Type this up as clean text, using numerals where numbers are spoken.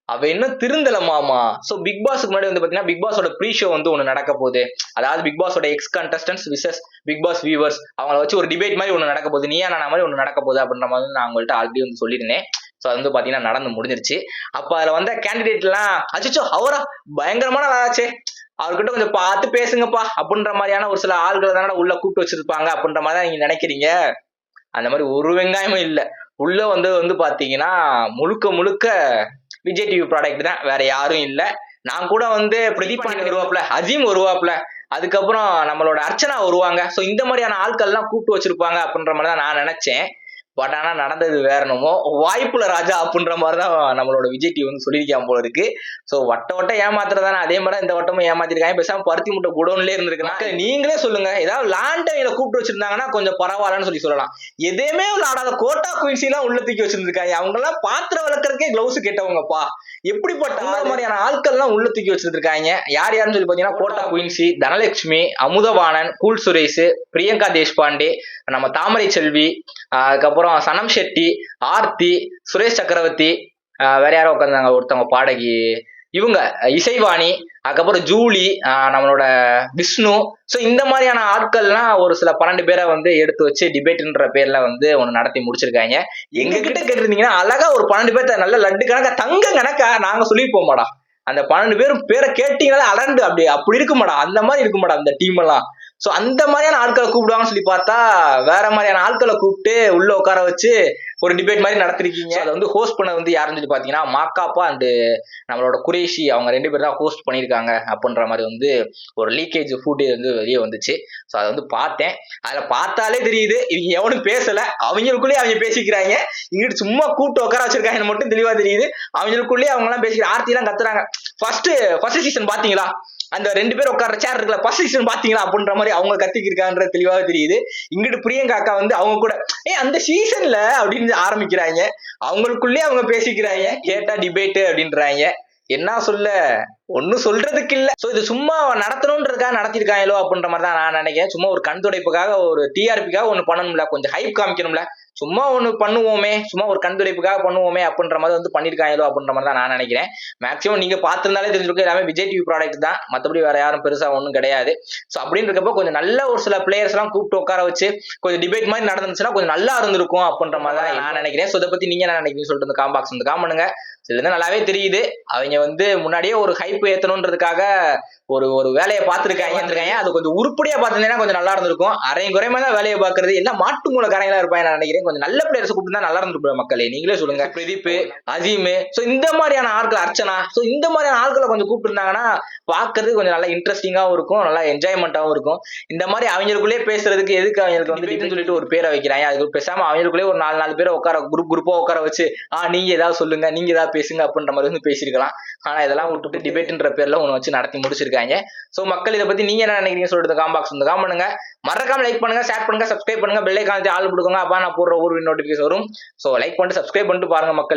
அவ இன்னும் திருந்தல மாமா. சோ பிக் பாஸ்க்கு முன்னாடி வந்து பாத்தீங்கன்னா பிக் பாஸோட ப்ரீ ஷோ வந்து ஒண்ணு நடக்க போகுது. அதாவது பிக் பாஸோட ex contestants versus Bigg Boss viewers அவங்கள வச்சு ஒரு டிபேட் மாதிரி ஒண்ணு நடக்க போகுது. நீயா நானா மாதிரி ஒண்ணு நடக்க போகுது அப்படின்ற மாதிரி நான் உங்கள்ட்ட ஆல்ரெடி வந்து சொல்லியிருந்தேன். சோ அது வந்து பாத்தீங்கன்னா நடந்து முடிஞ்சிருச்சு. அப்ப அதுல வந்த கேண்டிடேட் எல்லாம் அச்சோ அவரா பயங்கரமான ஆளாச்சே, அவர்கிட்ட கொஞ்சம் பார்த்து பேசுங்கப்பா அப்படின்ற மாதிரியான ஒரு சில ஆள்களை தானே உள்ள கூப்பிட்டு வச்சிருப்பாங்க அப்படின்ற மாதிரி தான் நீங்க நினைக்கிறீங்க. அந்த மாதிரி ஒரு வெங்காயமும் இல்ல. உள்ள வந்து வந்து பாத்தீங்கன்னா முழுக்க முழுக்க விஜய் டிவி ப்ராடக்ட் தான், வேற யாரும் இல்ல. நான் கூட வந்து பிரதீப் பாண்டியன் வருவாப்ல, அஜீம் வருவாப்ல, அதுக்கப்புறம் நம்மளோட அர்ச்சனா வருவாங்க. சோ இந்த மாதிரியான ஆட்கள் எல்லாம் கூப்பிட்டு வச்சிருப்பாங்க அப்படின்ற மாதிரி தான் நான் நினைச்சேன். பட் ஆனா நடந்தது வேற என்னமோ. வாய்ப்புல ராஜா அப்படின்ற மாதிரிதான் நம்மளோட விஜய் டிவி வந்து சொல்லியிருக்கான் போல இருக்கு. சோ வட்டம் ஏமாத்துறதானே, அதே மாதிரி இந்த வட்டமும் ஏமாத்திருக்காங்க. பேசாம பருத்தி முட்டை குடோன்லயே இருந்திருக்காங்க. நீங்களே சொல்லுங்க, ஏதாவது லாண்டவில கூப்பிட்டு வச்சிருந்தாங்கன்னா கொஞ்சம் பரவாயில்லன்னு சொல்லலாம். எதையுமே விளையாடாத கோட்டா குயின்சி எல்லாம் உள்ள தூக்கி வச்சிருந்திருக்காங்க. அவங்க எல்லாம் பாத்திரம் வளர்க்கறதுக்கே கிளவுஸ் கேட்டவங்கப்பா. எப்படிப்பட்ட அந்த மாதிரியான ஆட்கள் எல்லாம் உள்ள தூக்கி வச்சிருக்காங்க. யாருன்னு சொல்லி பாத்தீங்கன்னா கோட்டா குயின்சி, தனலட்சுமி, அமுதவாணன், கூல் சுரேஷ், பிரியங்கா தேஷ்பாண்டே, நம்ம தாமரை செல்வி, அதுக்கப்புறம் சனம் ஷெட்டி, ஆர்த்தி, சுரேஷ் சக்கரவர்த்தி, வேற யாரும் உட்காந்தாங்க ஒருத்தவங்க பாடகி, இவங்க இசைவாணி, அதுக்கப்புறம் ஜூலி, நம்மளோட விஷ்ணு. சோ இந்த மாதிரியான ஆட்கள்லாம் ஒரு சில 12 பேரை வந்து எடுத்து வச்சு டிபேட்ன்ற பேர்ல வந்து ஒண்ணு நடத்தி முடிச்சிருக்காங்க. எங்க கிட்ட கேட்டிருந்தீங்கன்னா அழகா ஒரு 12 பேர்த்த நல்ல லட்டு கணக்கா தங்க கணக்கா நாங்க சொல்லிருப்போம் மாடா. அந்த 12 பேரும் பேரை கேட்டீங்கன்னா அலண்டு அப்படி இருக்குமாடா, அந்த மாதிரி இருக்குமாடா அந்த டீம் எல்லாம். சோ அந்த மாதிரியான ஆட்களை கூப்பிடுவாங்கன்னு சொல்லி பார்த்தா வேற மாதிரியான ஆட்களை கூப்பிட்டு உள்ள உட்கார வச்சு ஒரு டிபேட் மாதிரி நடத்திருக்கீங்க. அதை வந்து ஹோஸ்ட் பண்ண வந்து யாருன்னு சொல்லி பாத்தீங்கன்னா மாக்காப்பா அண்ட் நம்மளோட குரேஷி, அவங்க 2 பேர் தான் ஹோஸ்ட் பண்ணியிருக்காங்க அப்படின்ற மாதிரி வந்து ஒரு லீக்கேஜ் ஃபுட்டேஜ் வந்து வெளியே வந்துச்சு. ஸோ அதை வந்து பார்த்தேன். அதுல பார்த்தாலே தெரியுது இவங்க எவனும் பேசல, அவங்களுக்குள்ளேயே அவங்க பேசிக்கிறாங்க. இங்கிட்டு சும்மா கூப்பிட்டு உட்கார வச்சிருக்காங்கன்னு மட்டும் தெளிவா தெரியுது. அவங்களுக்குள்ளேயே அவங்க எல்லாம் பேசிக்கிறாங்க. ஆர்த்தி எல்லாம் கத்துறாங்க, ஃபர்ஸ்ட் சீசன் பாத்தீங்களா, அந்த 2 பேர் உட்கார சேர் இருக்குல்ல, ஃபர்ஸ்ட் சீசன் பாத்தீங்களா அப்படின்ற மாதிரி அவங்க கத்திக்கிருக்கான்ற தெளிவாக தெரியுது. இங்கிட்டு பிரியங்கா அக்கா வந்து அவங்க கூட அந்த சீசன்ல அப்படின்னு ஆரம்பிக்கிறாங்க. அவங்களுக்குள்ளேயே அவங்க பேசிக்கிறாங்க. கேட்டா டிபேட் அப்படின்றாங்க. என்ன சொல்ல, ஒன்னும் சொல்றதுக்கு இல்ல. சோ இது சும்மா நடத்தணும்ன்றதுக்காக நடத்திருக்காங்களோ அப்படின்ற மாதிரி தான் நான் நினைக்கிறேன். சும்மா ஒரு கண் துடைப்புக்காக, ஒரு டிஆர்பிக்காக ஒண்ணு பண்ணணும்ல, கொஞ்சம் ஹைப் காமிக்கணும்ல, சும்மா ஒண்ணு பண்ணுவோமே, சும்மா ஒரு கண் துடைப்புக்காக பண்ணுவோமே அப்படின்ற மாதிரி வந்து பண்ணிருக்காங்களோ அப்படின்ற மாதிரி தான் நான் நினைக்கிறேன். மேக்சிமம் நீங்க பார்த்திருந்தாலே தெரிஞ்சிருக்கும், எல்லாமே விஜய் டிவி ப்ராடக்ட் தான், மத்தபடி வேற யாரும் பெருசா ஒண்ணும் கிடையாது. சோ அப்படின்னு இருக்கப்போ கொஞ்சம் நல்ல ஒரு சில பிளேயர்ஸ் எல்லாம் கூப்பிட்டு உட்கார வச்சு கொஞ்சம் டிபேட் மாதிரி நடந்துச்சுன்னா கொஞ்சம் நல்லா இருந்திருக்கும் அப்படின்ற மாதிரி தான் நான் நினைக்கிறேன். சோ இதை பத்தி நீங்க என்ன நினைக்கிறீங்கன்னு சொல்லிட்டு இந்த காம்பாக்ஸ் வந்து காமெண்ட்டுங்க. இதுல நல்லாவே தெரியுது அவங்க வந்து முன்னாடியே ஒரு ஹைப் ஏத்தணும்ன்றதுக்காக ஒரு வேலையை பார்த்துருக்காங்க. அது கொஞ்சம் உருப்படியா பார்த்திருந்தேன்னா கொஞ்சம் நல்லா இருந்திருக்கும். அரையும் குறையமா தான் வேலையை பார்க்கறது, எல்லாம் மாட்டு மூலக்காரங்களா இருப்பாங்க நான் நினைக்கிறேன். கொஞ்சம் நல்ல பிளேயர்ஸ் கூப்பிட்டு நல்லா இருந்திருக்கும் மக்களே, நீங்களே சொல்லுங்க. பிரதீப், அஜீம், சோ இந்த மாதிரியான ஆட்கள், அர்ச்சனா, சோ இந்த மாதிரியான ஆட்களை கொஞ்சம் கூப்பிட்டு இருந்தாங்கன்னா பாக்குறது கொஞ்சம் நல்லா இன்ட்ரெஸ்டிங்காவும் இருக்கும், நல்லா என்ஜாய்மெண்டாவும் இருக்கும். இந்த மாதிரி அவங்களுக்குள்ளே பேசுறதுக்கு எதுக்கு அவங்களுக்கு வந்து சொல்லிட்டு ஒரு பேரை வைக்கிறாங்க. அதுக்கு பேசாம அவங்களுக்குள்ளே ஒரு 4 பேரை உட்கார குரூப்பா உட்கார வச்சு நீங்க ஏதாவது சொல்லுங்க, நீங்க ஏதாவது பேசுங்க அப்படின்ற மாதிரி வந்து பேசிருக்கலாம். ஆனா இதெல்லாம் விட்டுட்டு டிபேட்ன்ற பேர்ல ஒண்ணு வச்சு நடத்தி முடிச்சிருக்காங்க. சோ மக்கள் இதை பத்தி நீங்க என்ன நினைக்கிறீங்க சொல்லிட்டு காம்பாக்ஸ் வந்து காமெண்ட் பண்ணுங்க. மறக்காம லைக் பண்ணுங்க, ஷேர் பண்ணுங்க, சப்ஸ்கிரைப் பண்ணுங்க, பெல் ஐகானை ஆல் கொடுங்க. அப்ப நான் போடுற ஒரு நோட்டிபிகேஷன் வரும். சோ லைக் பண்ணிட்டு சப்ஸ்கிரைப் பண்ணிட்டு பாருங்க மக்களே.